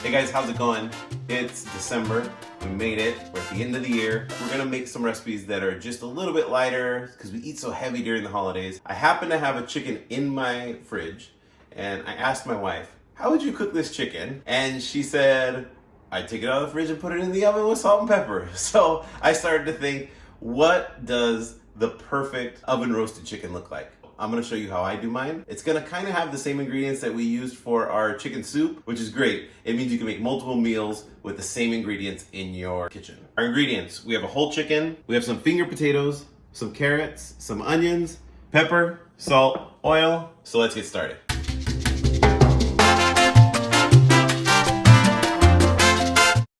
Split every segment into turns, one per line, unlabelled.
Hey guys, how's it going? It's December. We made it. We're at the end of the year. We're gonna make some recipes that are just a little bit lighter because we eat so heavy during the holidays. I happen to have a chicken in my fridge and I asked my wife, how would you cook this chicken? And she said, I'd take it out of the fridge and put it in the oven with salt and pepper. So I started to think, what does the perfect oven roasted chicken look like? I'm gonna show you how I do mine. It's gonna kind of have the same ingredients that we used for our chicken soup, which is great. It means you can make multiple meals with the same ingredients in your kitchen. Our ingredients, we have a whole chicken, we have some finger potatoes, some carrots, some onions, pepper, salt, oil. So let's get started.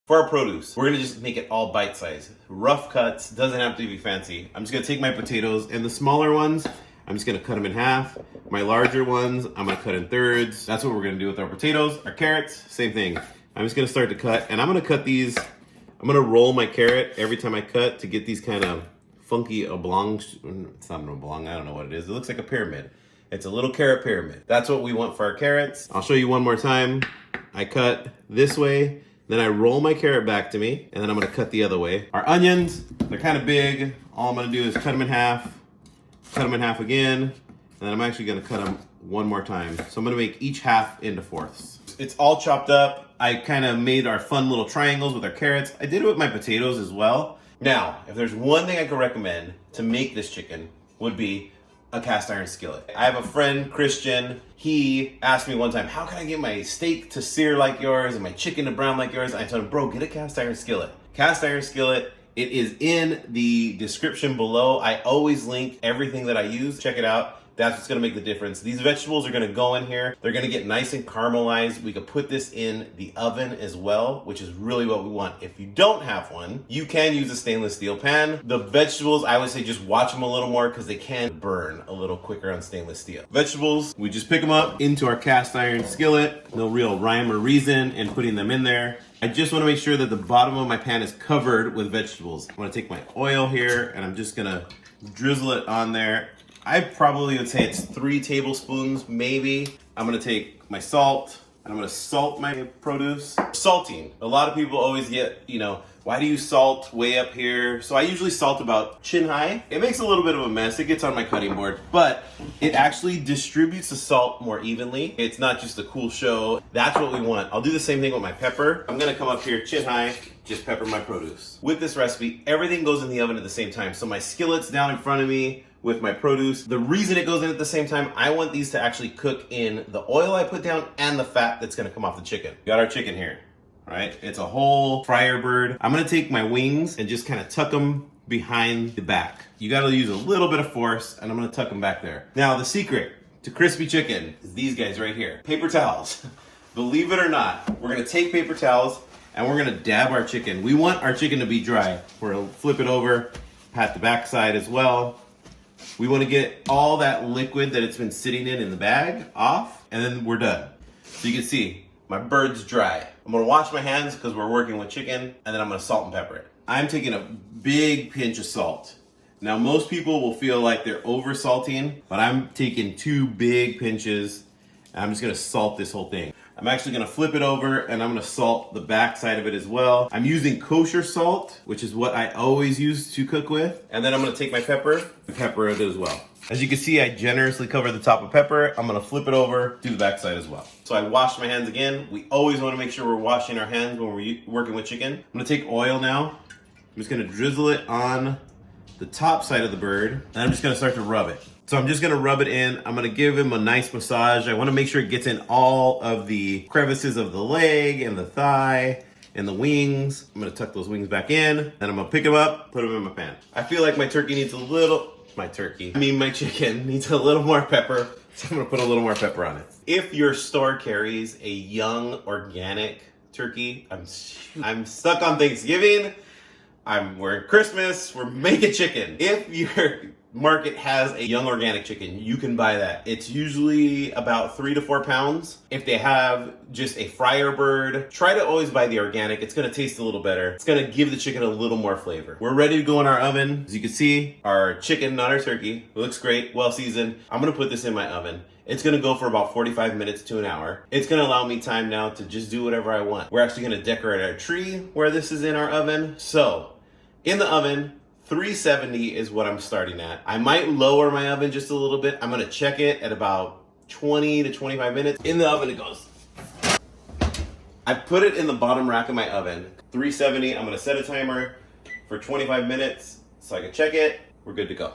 For our produce, we're gonna just make it all bite-sized. Rough cuts, doesn't have to be fancy. I'm just gonna take my potatoes and the smaller ones, I'm just gonna cut them in half. My larger ones, I'm gonna cut in thirds. That's what we're gonna do with our potatoes. Our carrots, same thing. I'm just gonna start to cut, and I'm gonna cut these, I'm gonna roll my carrot every time I cut to get these kind of funky oblongs. It's not an oblong, I don't know what it is. It looks like a pyramid. It's a little carrot pyramid. That's what we want for our carrots. I'll show you one more time. I cut this way, then I roll my carrot back to me, and then I'm gonna cut the other way. Our onions, they're kind of big. All I'm gonna do is cut them in half, cut them in half again, and then I'm actually gonna cut them one more time. So I'm gonna make each half into fourths. It's all chopped up. I kind of made our fun little triangles with our carrots. I did it with my potatoes as well. Now, if there's one thing I could recommend to make this chicken would be a cast iron skillet. I have a friend, Christian, he asked me one time, how can I get my steak to sear like yours and my chicken to brown like yours? I told him, bro, get a cast iron skillet. Cast iron skillet, it is in the description below. I always link everything that I use. Check it out. That's what's gonna make the difference. These vegetables are gonna go in here. They're gonna get nice and caramelized. We could put this in the oven as well, which is really what we want. If you don't have one, you can use a stainless steel pan. The vegetables, I would say just watch them a little more because they can burn a little quicker on stainless steel. Vegetables, we just pick them up into our cast iron skillet. No real rhyme or reason in putting them in there. I just wanna make sure that the bottom of my pan is covered with vegetables. I'm gonna take my oil here and I'm just gonna drizzle it on there. I probably would say it's 3 tablespoons, maybe. I'm gonna take my salt and I'm gonna salt my produce. Salting. A lot of people always get, why do you salt way up here? So I usually salt about chin high. It makes a little bit of a mess. It gets on my cutting board, but it actually distributes the salt more evenly. It's not just a cool show. That's what we want. I'll do the same thing with my pepper. I'm gonna come up here chin high, just pepper my produce. With this recipe, everything goes in the oven at the same time. So my skillet's down in front of me with my produce. The reason it goes in at the same time, I want these to actually cook in the oil I put down and the fat that's gonna come off the chicken. We got our chicken here. Right? It's a whole fryer bird. I'm gonna take my wings and just kind of tuck them behind the back. You gotta use a little bit of force and I'm gonna tuck them back there. Now the secret to crispy chicken is these guys right here. Paper towels. Believe it or not, we're gonna take paper towels and we're gonna dab our chicken. We want our chicken to be dry. We're gonna flip it over, pat the back side as well. We wanna get all that liquid that it's been sitting in the bag off, and then we're done. So you can see, my bird's dry. I'm gonna wash my hands because we're working with chicken, and then I'm gonna salt and pepper it. I'm taking a big pinch of salt. Now, most people will feel like they're over salting, but I'm taking 2 big pinches, and I'm just gonna salt this whole thing. I'm actually gonna flip it over, and I'm gonna salt the back side of it as well. I'm using kosher salt, which is what I always use to cook with. And then I'm gonna take my pepper and pepper it as well. As you can see, I generously cover the top of pepper. I'm gonna flip it over, do the backside as well. So I washed my hands again. We always wanna make sure we're washing our hands when we're working with chicken. I'm gonna take oil now. I'm just gonna drizzle it on the top side of the bird, and I'm just gonna start to rub it. So I'm just gonna rub it in. I'm gonna give him a nice massage. I wanna make sure it gets in all of the crevices of the leg and the thigh and the wings. I'm gonna tuck those wings back in, and I'm gonna pick them up, put them in my pan. I feel like my chicken needs a little more pepper, so I'm gonna put a little more pepper on it. If your store carries a young organic turkey, I'm stuck on Thanksgiving, we're in Christmas, we're making chicken. If your market has a young organic chicken, you can buy that. It's usually about 3 to 4 pounds. If they have just a fryer bird, try to always buy the organic. It's gonna taste a little better. It's gonna give the chicken a little more flavor. We're ready to go in our oven. As you can see, our chicken, not our turkey, it looks great, well seasoned. I'm gonna put this in my oven. It's gonna go for about 45 minutes to an hour. It's gonna allow me time now to just do whatever I want. We're actually gonna decorate our tree where this is in our oven. So, in the oven, 370 is what I'm starting at. I might lower my oven just a little bit. I'm gonna check it at about 20 to 25 minutes. In the oven it goes. I put it in the bottom rack of my oven. 370, I'm gonna set a timer for 25 minutes so I can check it. We're good to go.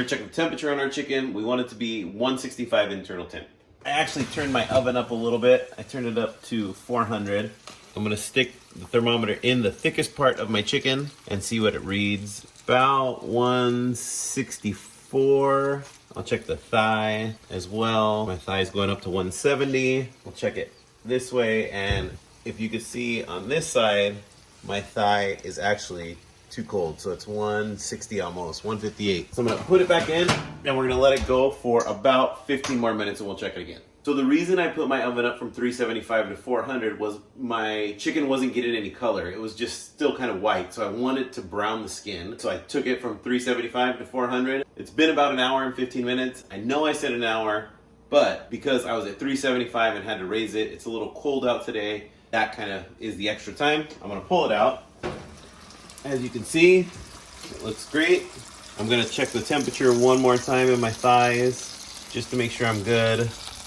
We're gonna check the temperature on our chicken. We want it to be 165 internal temp. I actually turned my oven up a little bit. I turned it up to 400. I'm gonna stick the thermometer in the thickest part of my chicken and see what it reads. About 164. I'll check the thigh as well. My thigh is going up to 170. We'll check it this way, and if you can see on this side, my thigh is actually too cold. So it's 160 almost, 158. So I'm gonna put it back in and we're gonna let it go for about 15 more minutes and we'll check it again. So the reason I put my oven up from 375 to 400 was my chicken wasn't getting any color. It was just still kind of white. So I wanted to brown the skin. So I took it from 375 to 400. It's been about an hour and 15 minutes. I know I said an hour, but because I was at 375 and had to raise it, it's a little cold out today. That kind of is the extra time. I'm gonna pull it out. As you can see, it looks great. I'm gonna check the temperature one more time in my thighs just to make sure I'm good.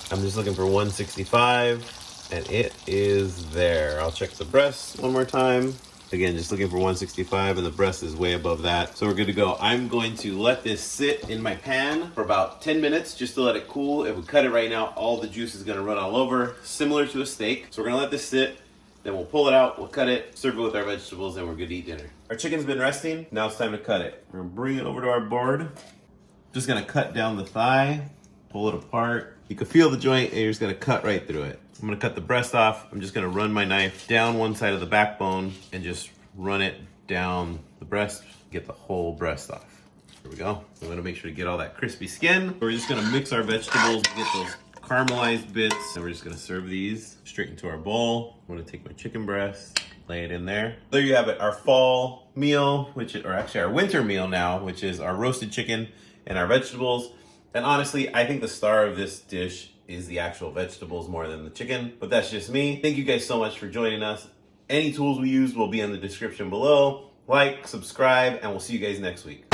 I'm just looking for 165 and it is there. I'll check the breast one more time. Again, just looking for 165 and the breast is way above that. So we're good to go. I'm going to let this sit in my pan for about 10 minutes just to let it cool. If we cut it right now, all the juice is gonna run all over, similar to a steak. So we're gonna let this sit. Then we'll pull it out, we'll cut it, serve it with our vegetables, and we're good to eat dinner. Our chicken's been resting, now it's time to cut it. We're gonna bring it over to our board. Just gonna cut down the thigh, pull it apart. You can feel the joint, and you're just gonna cut right through it. I'm gonna cut the breast off. I'm just gonna run my knife down one side of the backbone and just run it down the breast, get the whole breast off. Here we go. I'm gonna make sure to get all that crispy skin. We're just gonna mix our vegetables, get those caramelized bits, and we're just gonna serve these straight into our bowl. I'm gonna take my chicken breast, lay it in there. There you have it, our fall meal, or actually our winter meal now, which is our roasted chicken and our vegetables. And honestly, I think the star of this dish is the actual vegetables more than the chicken, but that's just me. Thank you guys so much for joining us. Any tools we use will be in the description below. Like, subscribe, and we'll see you guys next week.